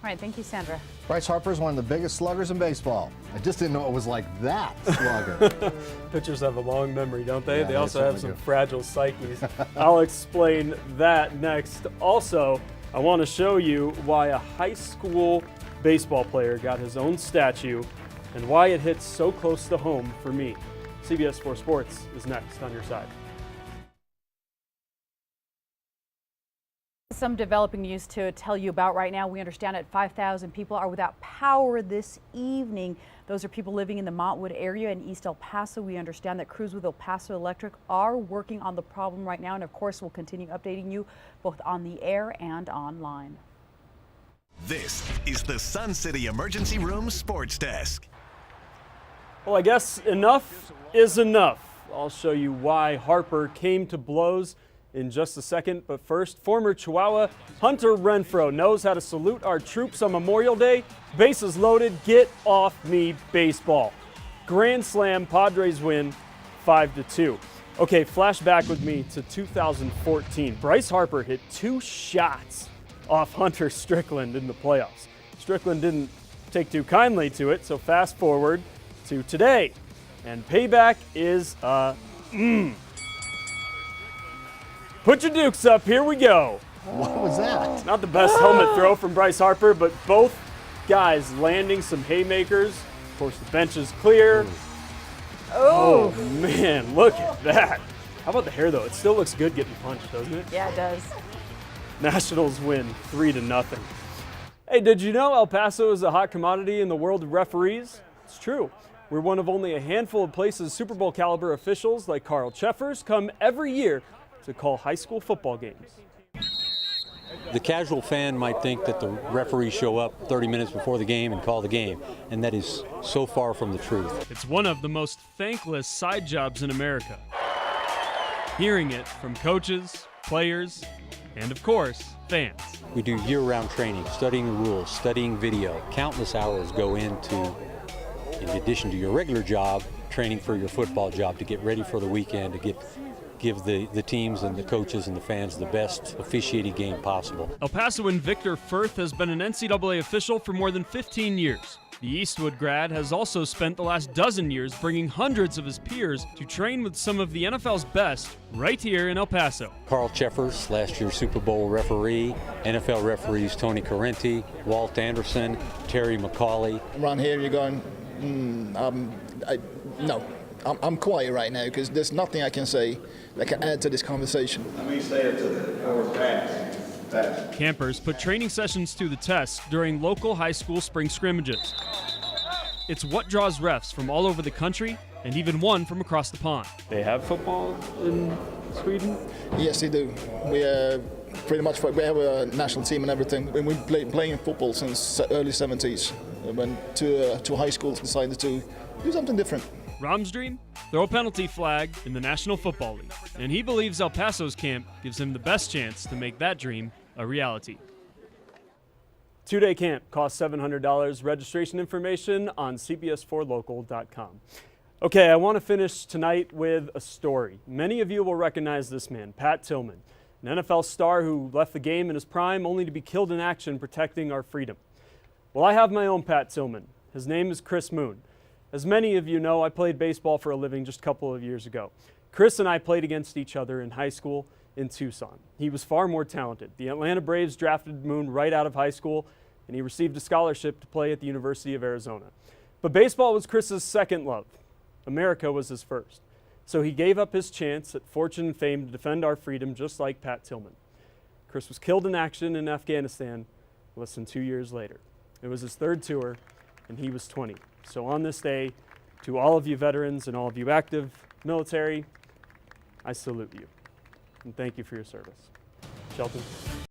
All right, thank you, Sandra. Bryce Harper is one of the biggest sluggers in baseball. I just didn't know it was like that slugger. Pitchers have a long memory, don't they? Yeah, they they also have some certainly do. fragile psyches. I'll explain that next. Also, I want to show you why a high school baseball player got his own statue and why it hits so close to home for me. CBS 4 Sports is next on your side. Some developing news to tell you about right now. We understand that 5,000 people are without power this evening. Those are people living in the Montwood area in East El Paso. We understand that crews with El Paso Electric are working on the problem right now, and of course we'll continue updating you both on the air and online. This is the Sun City Emergency Room Sports Desk. Well, I guess enough is enough. I'll show you why Harper came to blows in just a second, but first, former Chihuahua Hunter Renfroe knows how to salute our troops on Memorial Day. Bases loaded, get off me baseball. Grand slam, Padres win 5-2. Okay, flashback with me to 2014. Bryce Harper hit 2 shots off Hunter Strickland in the playoffs. Strickland didn't take too kindly to it, so fast forward to today, and payback is Put your dukes up, here we go. What was that? Not the best helmet throw from Bryce Harper, but both guys landing some haymakers. Of course, the bench is clear. Oh man, look at that. How about the hair though? It still looks good getting punched, doesn't it? Yeah, it does. Nationals win 3-0. Hey, did you know El Paso is a hot commodity in the world of referees? It's true. We're one of only a handful of places Super Bowl caliber officials like Carl Cheffers come every year to call high school football games. The casual fan might think that the referees show up 30 minutes before the game and call the game, and that is so far from the truth. It's one of the most thankless side jobs in America. Hearing it from coaches, players, and of course, fans. We do year-round training, studying the rules, studying video. Countless hours go into, in addition to your regular job, training for your football job to get ready for the weekend, to give the teams and the coaches and the fans the best officiating game possible. El Pasoan Victor Firth has been an NCAA official for more than 15 years. The Eastwood grad has also spent the last dozen years bringing hundreds of his peers to train with some of the NFL's best right here in El Paso. Carl Cheffers, last year's Super Bowl referee, NFL referees Tony Correnti, Walt Anderson, Terry McCauley. Around here you're going, no. I'm quiet right now because there's nothing I can say that can add to this conversation. Let me say it to the forward pass. Campers put training sessions to the test during local high school spring scrimmages. It's what draws refs from all over the country and even one from across the pond. They have football in Sweden? Yes, they do. We pretty much we have a national team and everything. And we've been playing football since early 70s. When two high schools decided to do something different. Rom's dream? Throw a penalty flag in the National Football League. And he believes El Paso's camp gives him the best chance to make that dream a reality. 2-day camp costs $700. Registration information on cbs4local.com. Okay, I want to finish tonight with a story. Many of you will recognize this man, Pat Tillman, an NFL star who left the game in his prime only to be killed in action protecting our freedom. Well, I have my own Pat Tillman. His name is Chris Moon. As many of you know, I played baseball for a living just a couple of years ago. Chris and I played against each other in high school in Tucson. He was far more talented. The Atlanta Braves drafted Moon right out of high school, and he received a scholarship to play at the University of Arizona. But baseball was Chris's second love. America was his first. So he gave up his chance at fortune and fame to defend our freedom just like Pat Tillman. Chris was killed in action in Afghanistan less than 2 years later. It was his third tour, and he was 20. So on this day, to all of you veterans and all of you active military, I salute you. And thank you for your service. Shelton.